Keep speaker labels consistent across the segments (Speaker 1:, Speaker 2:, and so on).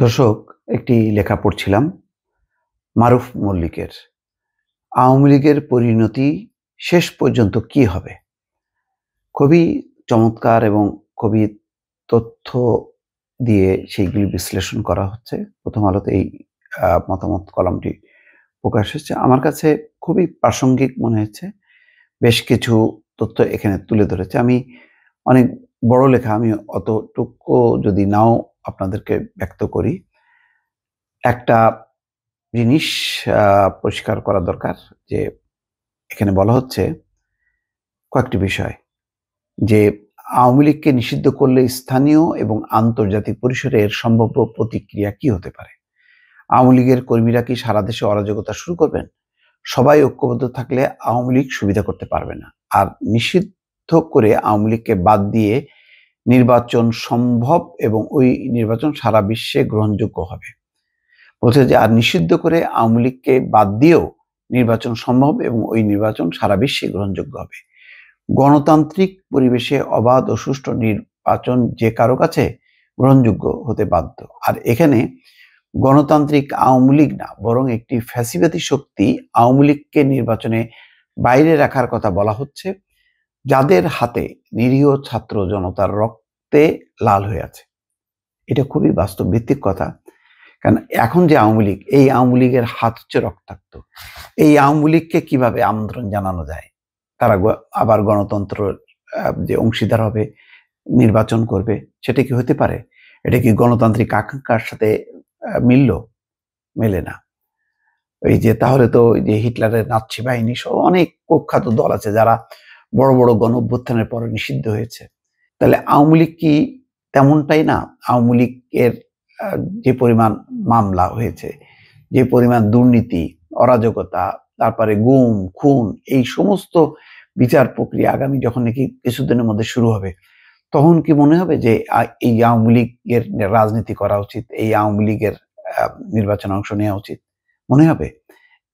Speaker 1: দর্শক, একটি লেখা পড়ছিলাম মারুফ মল্লিকের। আওয়ামী লীগের পরিণতি শেষ পর্যন্ত কি হবে? খুবই চমৎকার এবং খুবই তথ্য দিয়ে সেইগুলি বিশ্লেষণ করা হচ্ছে। প্রথম আলোতে এই মতামত কলামটি প্রকাশ হচ্ছে। আমার কাছে খুবই প্রাসঙ্গিক মনে হয়েছে। বেশ কিছু তথ্য এখানে তুলে ধরেছে। আমি অনেক বড় লেখা, আমি অতটুকু যদি নাও আপনাদেরকে ব্যক্ত করি। একটা জিনিস পরিষ্কার করা দরকার যে এখানে বলা হচ্ছে কয়েকটি বিষয় যে আওয়ামী লীগকে নিষিদ্ধ করলে স্থানীয় এবং আন্তর্জাতিক পরিসরে এর সম্ভাব্য প্রতিক্রিয়া কি হতে পারে। আওয়ামী লীগের কর্মীরা কি সারা দেশে অরাজকতা শুরু করবেন? সবাই ঐক্যবদ্ধ থাকলে আওয়ামী লীগ সুবিধা করতে পারবে না। আর নিষিদ্ধ করে আওয়ামী লীগকে বাদ দিয়ে নির্বাচন সম্ভব এবং ওই নির্বাচন সারা বিশ্বে গ্রহণযোগ্য হবে। বলছে যে আর নিষিদ্ধ করে আওয়ামী লীগকে বাদ দিয়েও নির্বাচন সম্ভব এবং ওই নির্বাচন সারা বিশ্বে গ্রহণযোগ্য হবে। গণতান্ত্রিক পরিবেশে অবাধ ও সুষ্ঠু নির্বাচন যে কারো কাছে গ্রহণযোগ্য হতে বাধ্য। আর এখানে গণতান্ত্রিক আওয়ামী লীগ না, বরং একটি ফ্যাসিবাদী শক্তি আওয়ামী লীগকে নির্বাচনে বাইরে রাখার কথা বলা হচ্ছে, যাদের হাতে নিরীহ ছাত্র জনতার রক্তে লাল হয়ে আছে। এটা খুবই বাস্তব ভিত্তিক কথা। কারণ এখন যে আওয়ামী লীগ, এই আওয়ামী লীগের হাত হচ্ছে রক্তাক্ত। এই আওয়ামী লীগকে কিভাবে আমন্ত্রণ জানানো যায়? তারা আবার গণতন্ত্র যে অংশীদার হবে, নির্বাচন করবে, সেটা কি হতে পারে? এটা কি গণতান্ত্রিক আকাঙ্ক্ষার সাথে মিলল? মেলে না। এই যে তাহলে তো যে হিটলারের নাৎসি বাহিনী সহ অনেক কুখ্যাত দল আছে যারা বড় বড় গণ অভ্যুত্থানের পরে নিষিদ্ধ হয়েছে। তাহলে আওয়ামী লীগ কি তেমনটাই না? আওয়ামী লীগের যে পরিমাণ মামলা হয়েছে, যে পরিমাণ দুর্নীতি, অরাজকতা, তারপরে গুম, খুন, এই সমস্ত বিচার প্রক্রিয়া আগামী যখন নাকি কিছুদিনের মধ্যে শুরু হবে, তখন কি মনে হবে যে এই আওয়ামী লীগের রাজনীতি করা উচিত, এই আওয়ামী লীগের নির্বাচনে অংশ নেওয়া উচিত? মনে হবে?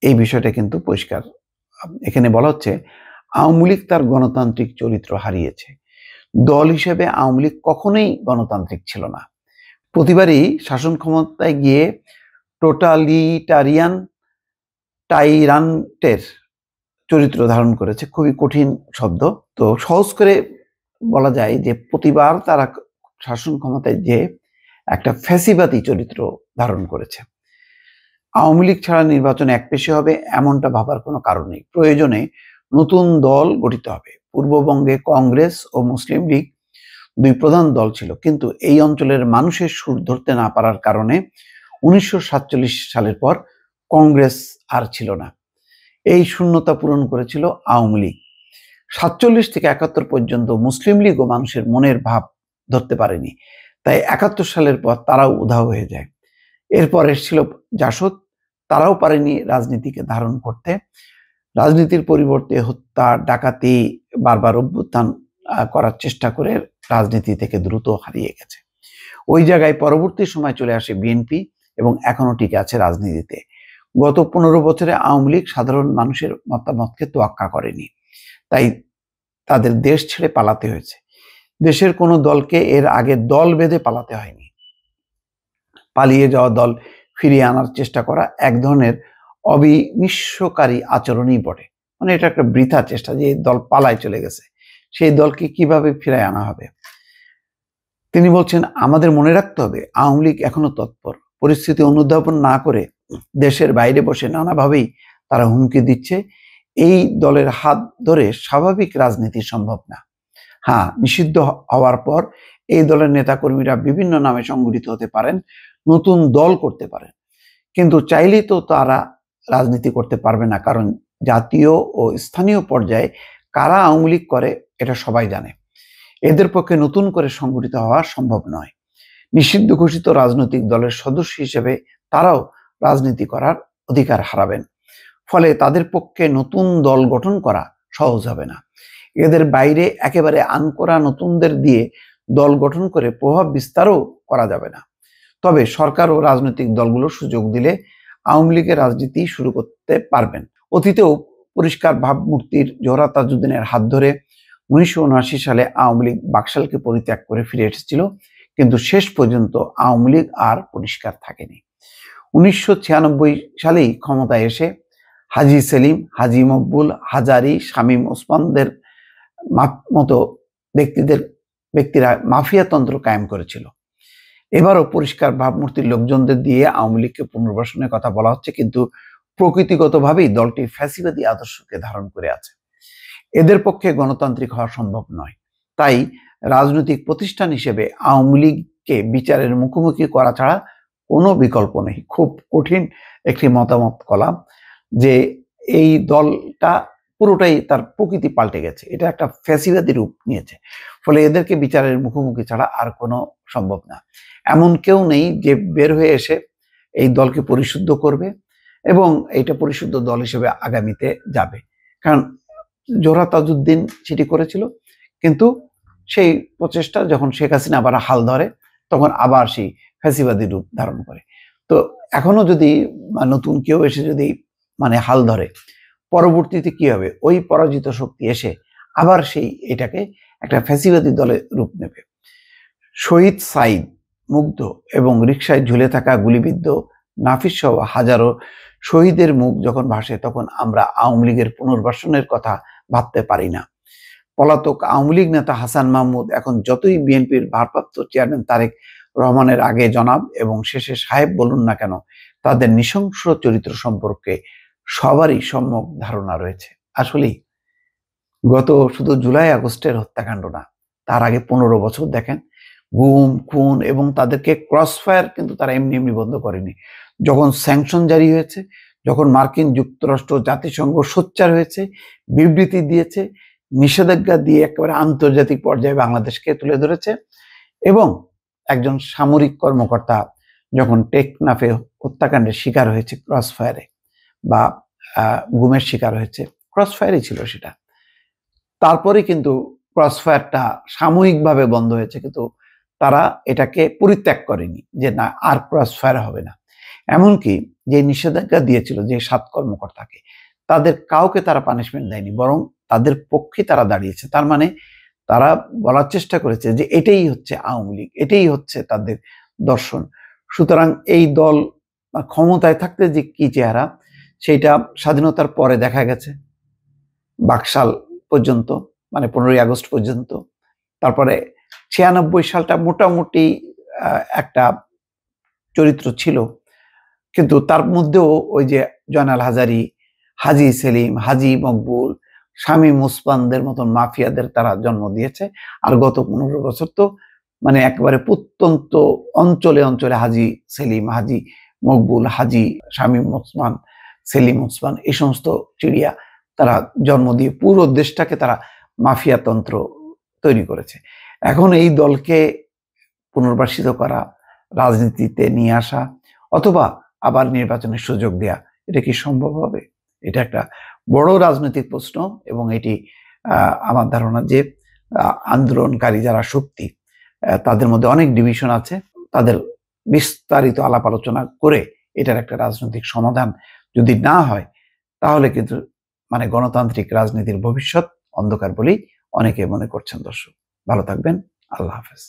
Speaker 1: এই বিষয়টা কিন্তু পরিষ্কার। এখানে বলা হচ্ছে আওয়ামী লীগ তার গণতান্ত্রিক চরিত্র হারিয়েছে। দল হিসেবে আওয়ামী লীগ কখনোই গণতান্ত্রিক ছিল না। প্রতিবারই শাসন ক্ষমতায় গিয়ে টোটালিটারিয়ান টাইরান্টের চরিত্র ধারণ করেছে। খুবই কঠিন শব্দ। তো সহজ করে বলা যায় যে প্রতিবার তারা শাসন ক্ষমতায় যে একটা ফ্যাসিবাদী চরিত্র ধারণ করেছে। আওয়ামী লীগ ছাড়া নির্বাচন একপেশে হবে এমনটা ভাবার কোনো কারণ নেই। প্রয়োজনে নতুন দল গঠিত হবে। পূর্ববঙ্গে কংগ্রেস ও মুসলিম লীগ দুই প্রধান দল ছিল, কিন্তু এই অঞ্চলের মানুষের সুর ধরতে না পারার কারণে 1947 সালের পর কংগ্রেস আর ছিল না। এই শূন্যতা পূরণ করেছিল আওয়ামী লীগ। 47 থেকে 71 পর্যন্ত মুসলিম লীগও মানুষের মনের ভাব ধরতে পারেনি, তাই 71 সালের পর তারাও উধাও হয়ে যায়। এরপর এসেছিল জাসদ, তারাও পারেনি রাজনীতিকে ধারণ করতে। রাজনীতির পরিবর্তে হত্যা, ডাকাতি, বারবার অভ্যুত্থান করার চেষ্টা করে রাজনীতি থেকে দ্রুত হারিয়ে গেছে। ওই জায়গায় পরবর্তী সময় চলে আসে বিএনপি এবং এখনো টিকে আছে রাজনীতিতে। গত 15 বছরে আওয়ামী লীগ সাধারণ মানুষের মতামতকে তোয়াক্কা করেনি, তাই তাদের দেশ ছেড়ে পালাতে হয়েছে। দেশের কোনো দলকে এর আগে দল বেঁধে পালাতে হয়নি। পালিয়ে যাওয়া দল ফিরিয়ে আনার চেষ্টা করা এক ধরনের অবিনিশ্বকারী আচরণই বটে। মানে এটা একটা বৃথা চেষ্টা, যে দল পালায় চলে গেছে, সেই দলকে কিভাবে ফিরায় আনা হবে। তিনি বলছেন, আমাদের মনে রাখতে হবে আওয়ামী লীগ এখনো তৎপর। পরিস্থিতি অনুধাবন না করে দেশের বাইরে বসে নানাভাবেই তারা হুমকি দিচ্ছে। এই দলের হাত ধরে স্বাভাবিক রাজনীতি সম্ভব না। হ্যাঁ, নিষিদ্ধ হওয়ার পর এই দলের নেতাকর্মীরা বিভিন্ন নামে সংগঠিত হতে পারেন, নতুন দল করতে পারেন, কিন্তু চাইলেই তো তারা রাজনীতি করতে পারবে না, কারণ জাতীয় ও স্থানীয় পর্যায়ে কারা আওয়ামী লীগ করে এটা সবাই জানে। এদের পক্ষে নতুন করে সংগঠিত হওয়া সম্ভব নয়। নিষিদ্ধ ঘোষিত রাজনৈতিক দলের সদস্য হিসেবে তারাও রাজনীতি করার অধিকার হারাবেন। ফলে তাদের পক্ষে নতুন দল গঠন করা সহজ হবে না। এদের বাইরে একেবারে আনকরা নতুনদের দিয়ে দল গঠন করে প্রভাব বিস্তারও করা যাবে না। তবে সরকার ও রাজনৈতিক দলগুলো সুযোগ দিলে আওয়ামী লীগের রাজনীতি শুরু করতে পারবেন। অতীতেও পরিষ্কার ভাবমূর্তির জোহরা তাজউদ্দিনের হাত ধরে 1979 সালে আওয়ামী লীগ বাকশালকে পরিত্যাগ করে ফিরে এসেছিল, কিন্তু শেষ পর্যন্ত আওয়ামী লীগ আর পরিষ্কার থাকেনি। 1996 সালেই ক্ষমতায় এসে হাজী সেলিম, হাজী মকবুল, হাজারী, শামীম ওসমানদের মতো ব্যক্তিরা মাফিয়াতন্ত্র কায়েম করেছিল। এবারও পরিষ্কার ভাবমূর্তির লোকজনদের দিয়ে আওয়ামী লীগকে পুনর্বাসনের কথা বলা হচ্ছে, কিন্তু প্রকৃতিগতভাবেই দলটি ফ্যাসিবাদী আদর্শকে ধারণ করে আছে। এদের পক্ষে গণতান্ত্রিক হওয়া সম্ভব নয়। তাই রাজনৈতিক প্রতিষ্ঠান হিসেবে আওয়ামী লীগকে বিচারের মুখোমুখি করা ছাড়া কোনো বিকল্প নেই। খুব কঠিন একটি মতামত কলাম যে এই দলটা পুরোটাই তার প্রকৃতি পাল্টে গেছে, এটা একটা ফ্যাসিবাদী রূপ নিয়েছে, ফলে এদেরকে বিচারের মুখোমুখি ছাড়া আর কোনো সম্ভব না। এমন কেউ নেই যে বের হয়ে এসে এই দলকে পরিশুদ্ধ করবে এবং এইটা পরিশুদ্ধ দল হিসেবে আগামীতে যাবে। কারণ জোহরা তাজউদ্দিন সেটি করেছিল, কিন্তু সেই প্রচেষ্টা যখন শেখ হাসিনা আবার হাল ধরে তখন আবার সেই ফ্যাসিবাদী রূপ ধারণ করে। তো এখনো যদি নতুন কেউ এসে যদি হাল ধরে, পরবর্তীতে কি হবে? ওই পরাজিত শক্তি এসে আবার সেই এটাকে একটা ফ্যাসিবাদী দলে রূপ নেবে। শহীদ সাইদ, মুগ্ধ এবং রিকশায় ঝুলে থাকা গুলিবিদ্ধ নাফিস সহ হাজারো শহীদের মুখ যখন ভাসে, তখন আমরা আওয়ামী লীগের পুনর্বাসনের কথা ভাবতে পারি না। পলাতক আওয়ামী লীগ নেতা হাসান মাহমুদ এখন যতই বিএনপির ভারপ্রাপ্ত চেয়ারম্যান তারেক রহমানের আগে জনাব এবং শেষে সাহেব বলুন না কেন, তাদের নৃশংস চরিত্র সম্পর্কে সবারই সম্যক ধারণা রয়েছে। আসলেই গত শুধু জুলাই আগস্টের হত্যাকাণ্ড না, তার আগে 15 বছর দেখেন, গুম, খুন এবং তাদেরকে ক্রস ফায়ার কিন্তু তারা এমনি এমনি বন্ধ করেনি। যখন স্যাংশন জারি হয়েছে, যখন মার্কিন যুক্তরাষ্ট্র, জাতিসংঘ সোচ্চার হয়েছে, বিবৃতি দিয়েছে, নিষেধাজ্ঞা দিয়ে একেবারে আন্তর্জাতিক পর্যায়ে বাংলাদেশকে তুলে ধরেছে, এবং একজন সামরিক কর্মকর্তা যখন টেকনাফে হত্যাকাণ্ডের শিকার হয়েছে ক্রস ফায়ারে বা গুমের শিকার হয়েছে, ক্রস ফায়ারই ছিল সেটা, তারপরে কিন্তু ক্রস ফায়ারটা সাময়িকভাবে বন্ধ হয়েছে, কিন্তু তারা এটাকে পরিত্যাগ করেনি যে না আর ক্রস ফায়ার হবে না। এমনকি যে নিষেধাজ্ঞা দিয়েছিল যে 7 কর্মকর্তাকে, তাদের কাউকে তারা পানিশমেন্ট দেয়নি, বরং তাদের পক্ষে তারা দাঁড়িয়েছে। তার মানে তারা বলার চেষ্টা করেছে যে এটাই হচ্ছে আওয়ামী লীগ, এটাই হচ্ছে তাদের দর্শন। সুতরাং এই দল ক্ষমতায় থাকতে যে কি চেহারা, সেইটা স্বাধীনতার পরে দেখা গেছে, বাকশাল পর্যন্ত, 15ই আগস্ট পর্যন্ত। তারপরে 96 সালটা মোটামুটি একটা চরিত্র ছিল, কিন্তু তার মধ্যেও ওই যে জয়নাল হাজারী, হাজী সেলিম, হাজী মকবুল, শামীম ওসমানদের মতন মাফিয়াদের তারা জন্ম দিয়েছে। আর গত 15 বছর তো একেবারে প্রত্যন্ত অঞ্চলে অঞ্চলে হাজী সেলিম, হাজী মকবুল, হাজী শামীম ওসমান, সেলিম ওসমান, এই সমস্ত চিড়িয়া তারা জন্ম দিয়ে পুরো দেশটাকে তারা মাফিয়াতন্ত্র তৈরি করেছে। এখন এই দলকে পুনর্বাসিত করা, রাজনীতিতে নিয়ে আসা, অথবা আবার নির্বাচনের সুযোগ দেয়া, এটা কি সম্ভব হবে? এটা একটা বড় রাজনৈতিক প্রশ্ন, এবং এটি আমার ধারণা যে আন্দোলনকারী যারা শক্তি, তাদের মধ্যে অনেক ডিভিশন আছে, তাদের বিস্তারিত আলাপ আলোচনা করে এটার একটা রাজনৈতিক সমাধান যদি না হয়, তাহলে কিন্তু গণতান্ত্রিক রাজনীতির ভবিষ্যৎ অন্ধকার বলেই অনেকে মনে করছেন। দর্শক ভালো থাকবেন, আল্লাহ হাফেজ।